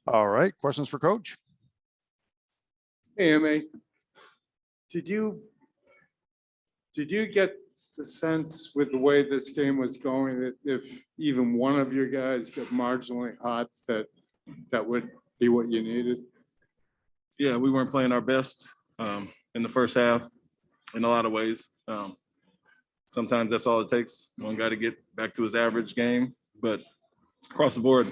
All right, questions for Coach? Hey, Ime, did you get the sense with the way this game was going that if even one of your guys got marginally hot, that would be what you needed? Yeah, we weren't playing our best in the first half in a lot of ways. Sometimes that's all it takes. One guy to get back to his average game, but across the board,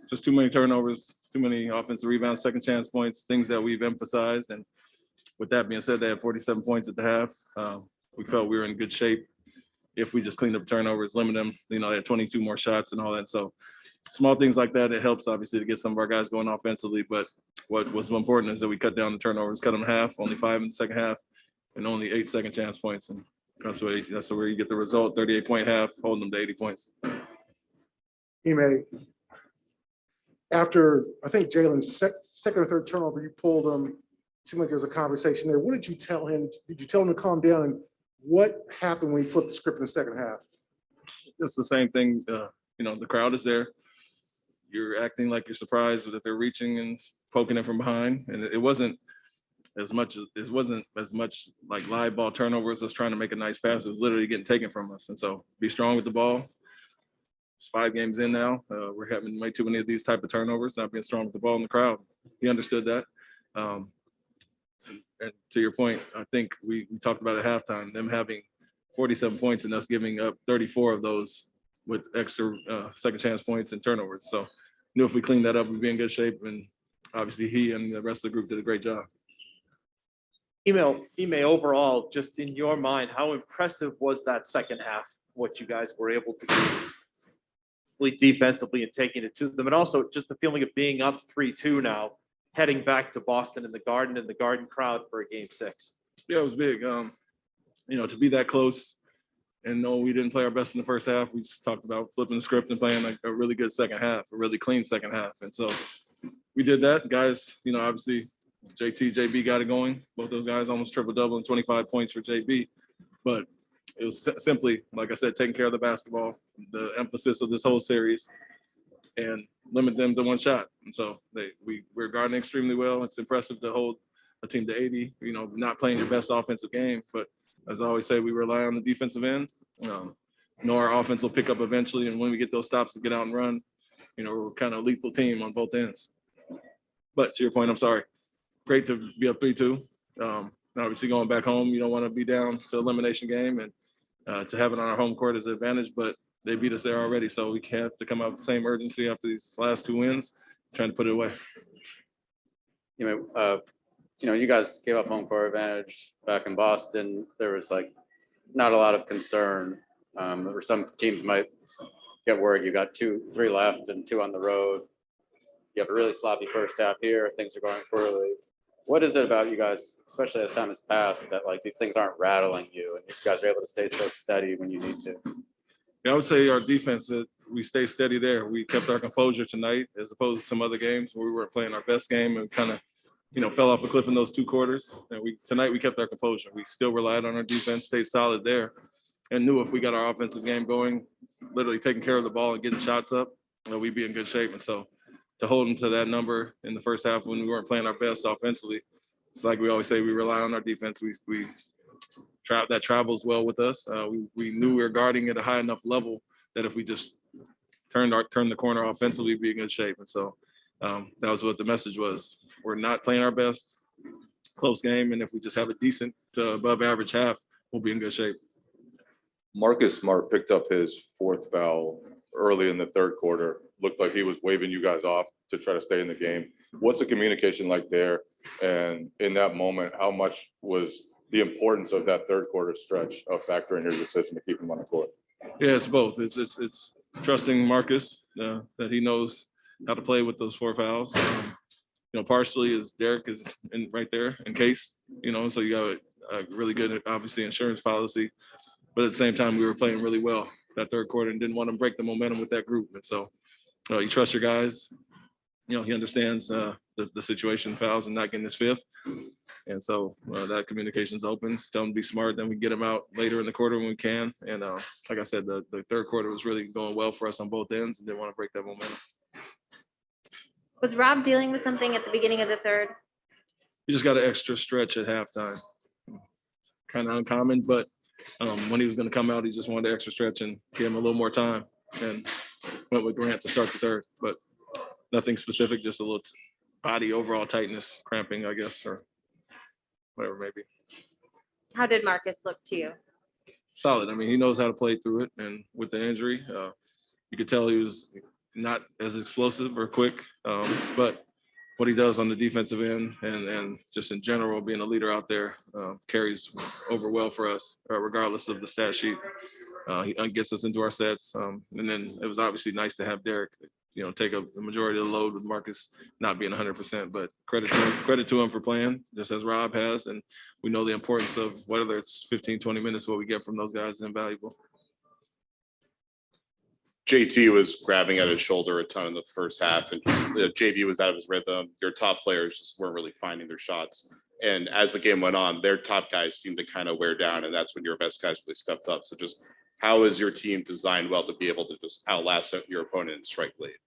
just too many turnovers, too many offensive rebounds, second chance points, things that we've emphasized. And with that being said, they had 47 points at the half. We felt we were in good shape if we just cleaned up turnovers, limit them. They had 22 more shots and all that. So small things like that, it helps obviously to get some of our guys going offensively. But what was important is that we cut down the turnovers, cut them in half, only 5 in the second half, and only 8 second chance points. And that's where you get the result, 38-point half, holding them to 80 points. Ime, after I think Jalen's second or third turnover, you pulled him. Seemed like there was a conversation there. What did you tell him? Did you tell him to calm down? And what happened when he flipped the script in the second half? It's the same thing. The crowd is there. You're acting like you're surprised that they're reaching and poking it from behind, and it wasn't as much like live ball turnovers, us trying to make a nice pass. It was literally getting taken from us. And so be strong with the ball. It's 5 games in now. We're having way too many of these type of turnovers, not being strong with the ball in the crowd. He understood that. And to your point, I think we talked about at halftime, them having 47 points and us giving up 34 of those with extra second chance points and turnovers. So knew if we cleaned that up, we'd be in good shape. And obviously he and the rest of the group did a great job. Ime, overall, just in your mind, how impressive was that second half, what you guys were able to do defensively and taking it to them? And also just the feeling of being up 3-2 now, heading back to Boston in the Garden crowd for a game 6. Yeah, it was big. To be that close and know we didn't play our best in the first half. We just talked about flipping the script and playing like a really good second half, a really clean second half. And so we did that. Guys, obviously JT, JB got it going. Both those guys almost triple-double and 25 points for JB. But it was simply, like I said, taking care of the basketball, the emphasis of this whole series, and limit them to one shot. And so we're guarding extremely well. It's impressive to hold a team to 80, not playing your best offensive game. But as I always say, we rely on the defensive end. Know our offense will pick up eventually. And when we get those stops to get out and run, we're kind of a lethal team on both ends. But to your point, I'm sorry. Great to be up 3-2. Obviously going back home, you don't want to be down to elimination game, and to have it on our home court is an advantage, but they beat us there already. So we have to come out with the same urgency after these last 2 wins, trying to put it away. You guys gave up home court advantage back in Boston. There was not a lot of concern. Or some teams might get worried. You got 3 left and 2 on the road. You have a really sloppy first half here. Things are going poorly. What is it about you guys, especially as time has passed, that these things aren't rattling you and you guys are able to stay so steady when you need to? Yeah, I would say our defense, we stay steady there. We kept our composure tonight as opposed to some other games where we weren't playing our best game and kind of, fell off a cliff in those 2 quarters. And tonight we kept our composure. We still relied on our defense, stayed solid there, and knew if we got our offensive game going, literally taking care of the ball and getting shots up, we'd be in good shape. And so to hold them to that number in the first half when we weren't playing our best offensively, it's like we always say, we rely on our defense. That travels well with us. We knew we were guarding at a high enough level that if we just turned the corner offensively, we'd be in good shape. And so that was what the message was. We're not playing our best, close game, and if we just have a decent to above average half, we'll be in good shape. Marcus Smart picked up his 4th foul early in the 3rd quarter. Looked like he was waving you guys off to try to stay in the game. What's the communication like there? And in that moment, how much was the importance of that 3rd quarter stretch a factor in your decision to keep him on the court? Yeah, it's both. It's trusting Marcus that he knows how to play with those 4 fouls. Partially is Derek is right there in case, so you got a really good, obviously, insurance policy. But at the same time, we were playing really well that 3rd quarter and didn't want to break the momentum with that group. And so you trust your guys. He understands the situation, fouls, and not getting his 5th. And so that communication's open. Tell him to be smart. Then we get him out later in the quarter when we can. And like I said, the 3rd quarter was really going well for us on both ends and didn't want to break that momentum. Was Rob dealing with something at the beginning of the third? He just got an extra stretch at halftime. Kind of uncommon, but when he was going to come out, he just wanted the extra stretch and give him a little more time, and went with Grant to start the third. But nothing specific, just a little body overall tightness, cramping, I guess, or whatever it may be. How did Marcus look to you? Solid. I mean, he knows how to play through it, and with the injury, you could tell he was not as explosive or quick, but what he does on the defensive end and just in general, being a leader out there, carries over well for us, regardless of the stat sheet. He gets us into our sets. And then it was obviously nice to have Derek, take up the majority of the load with Marcus not being 100%, but credit to him for playing just as Rob has. And we know the importance of whether it's 15, 20 minutes, what we get from those guys is invaluable. JT was grabbing at his shoulder a ton in the first half, and just, JB was out of his rhythm. Your top players just weren't really finding their shots. And as the game went on, their top guys seemed to kind of wear down, and that's when your best guys really stepped up. So just how is your team designed well to be able to just outlast your opponent and strike late?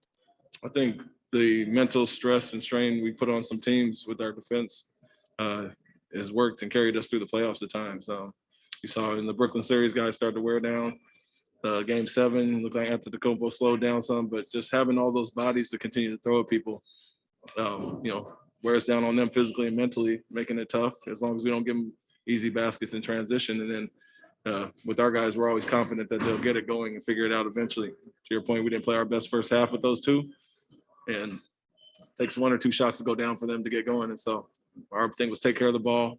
I think the mental stress and strain we put on some teams with our defense has worked and carried us through the playoffs at times. You saw in the Brooklyn series, guys started to wear down. Game 7 looked like Antetokounmpo slowed down some, but just having all those bodies to continue to throw at people, wears down on them physically and mentally, making it tough as long as we don't give them easy baskets in transition. And then with our guys, we're always confident that they'll get it going and figure it out eventually. To your point, we didn't play our best first half with those two, and it takes 1 or 2 shots to go down for them to get going. And so our thing was take care of the ball,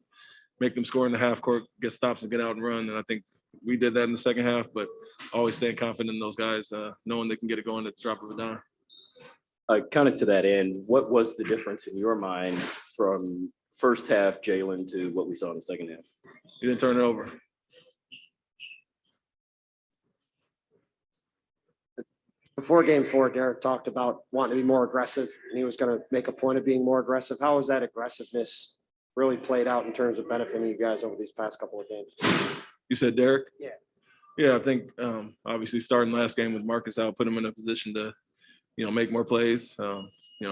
make them score in the half court, get stops and get out and run. And I think we did that in the second half, but always staying confident in those guys, knowing they can get it going at the drop of a dime. Kind of to that end, what was the difference in your mind from first half Jalen to what we saw in the second half? He didn't turn it over. Before game 4, Derek talked about wanting to be more aggressive, and he was going to make a point of being more aggressive. How has that aggressiveness really played out in terms of benefiting you guys over these past couple of games? You said Derek? Yeah. Yeah, I think obviously starting last game with Marcus out, put him in a position to, make more plays.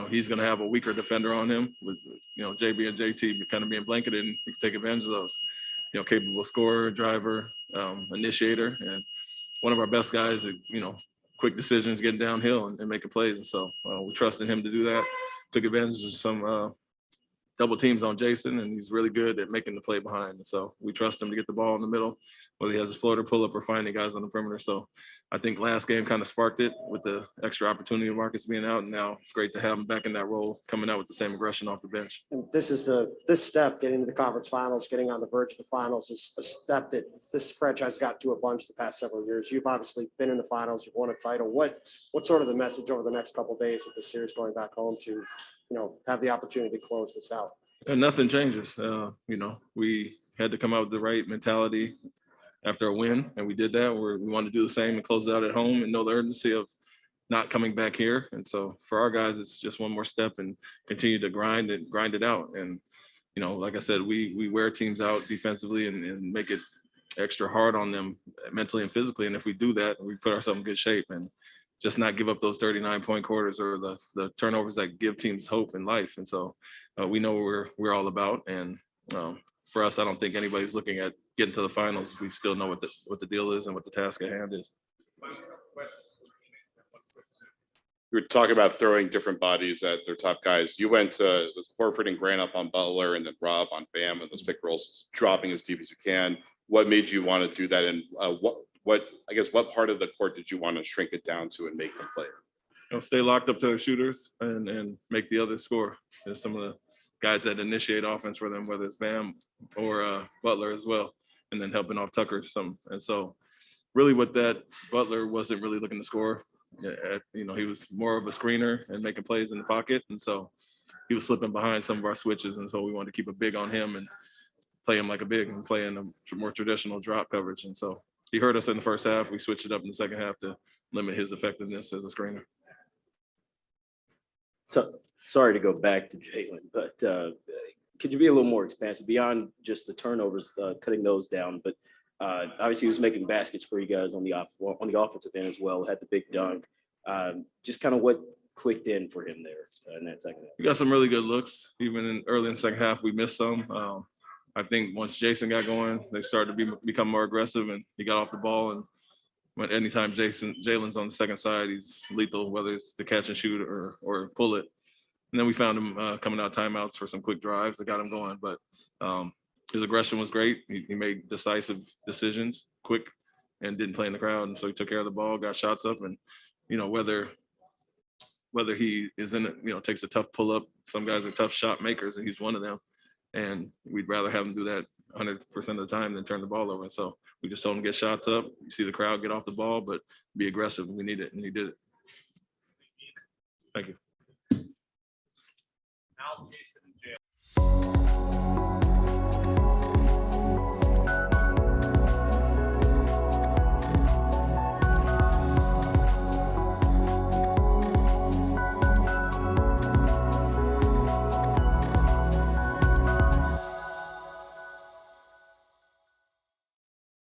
He's going to have a weaker defender on him with, JB and JT kind of being blanketed, and he can take advantage of those. Capable scorer, driver, initiator, and one of our best guys, quick decisions, getting downhill and making plays. And so we trusted him to do that. Took advantage of some double teams on Jason, and he's really good at making the play behind. And so we trust him to get the ball in the middle, whether he has a floater, pull up, or finding guys on the perimeter. So I think last game kind of sparked it with the extra opportunity of Marcus being out. And now it's great to have him back in that role, coming out with the same aggression off the bench. And this step, getting to the conference finals, getting on the verge of the finals, is a step that this franchise got to a bunch the past several years. You've obviously been in the finals, you've won a title. What's sort of the message over the next couple of days with the series going back home to, have the opportunity to close this out? And nothing changes. We had to come out with the right mentality after a win, and we did that. We want to do the same and close it out at home and know the urgency of not coming back here. And so for our guys, it's just one more step and continue to grind it out. And, like I said, we wear teams out defensively and make it extra hard on them mentally and physically. And if we do that, we put ourselves in good shape and just not give up those 39-point quarters or the turnovers that give teams hope in life. And so we know what we're all about. And for us, I don't think anybody's looking at getting to the finals. We still know what the deal is and what the task at hand is. We were talking about throwing different bodies at their top guys. You went to Horford and Grant up on Butler, and then Rob on Bam, and those pick rolls, dropping as deep as you can. What made you want to do that? And what part of the court did you want to shrink it down to and make them play? Stay locked up to their shooters and make the other score. There's some of the guys that initiate offense for them, whether it's Bam or Butler as well, and then helping off Tucker some. And so really with that, Butler wasn't really looking to score. He was more of a screener and making plays in the pocket. And so he was slipping behind some of our switches. And so we wanted to keep a big on him and play him like a big and play in a more traditional drop coverage. And so he hurt us in the first half. We switched it up in the second half to limit his effectiveness as a screener. So sorry to go back to Jalen, but could you be a little more expansive beyond just the turnovers, cutting those down? But obviously he was making baskets for you guys on the offensive end as well, had the big dunk. Just kind of what clicked in for him there in that second half? We got some really good looks, even in early in the second half, we missed some. I think once Jason got going, they started to become more aggressive and he got off the ball. And when anytime Jalen's on the second side, he's lethal, whether it's the catch and shoot or pull it. And then we found him coming out timeouts for some quick drives that got him going. But his aggression was great. He made decisive decisions, quick, and didn't play in the crowd. And so he took care of the ball, got shots up, and whether he is in it, takes a tough pull up. Some guys are tough shot makers, and he's one of them. And we'd rather have him do that 100% of the time than turn the ball over. So we just told him to get shots up. You see the crowd get off the ball, but be aggressive. We need it, and he did it. Thank you. Al, Jason, and Jay.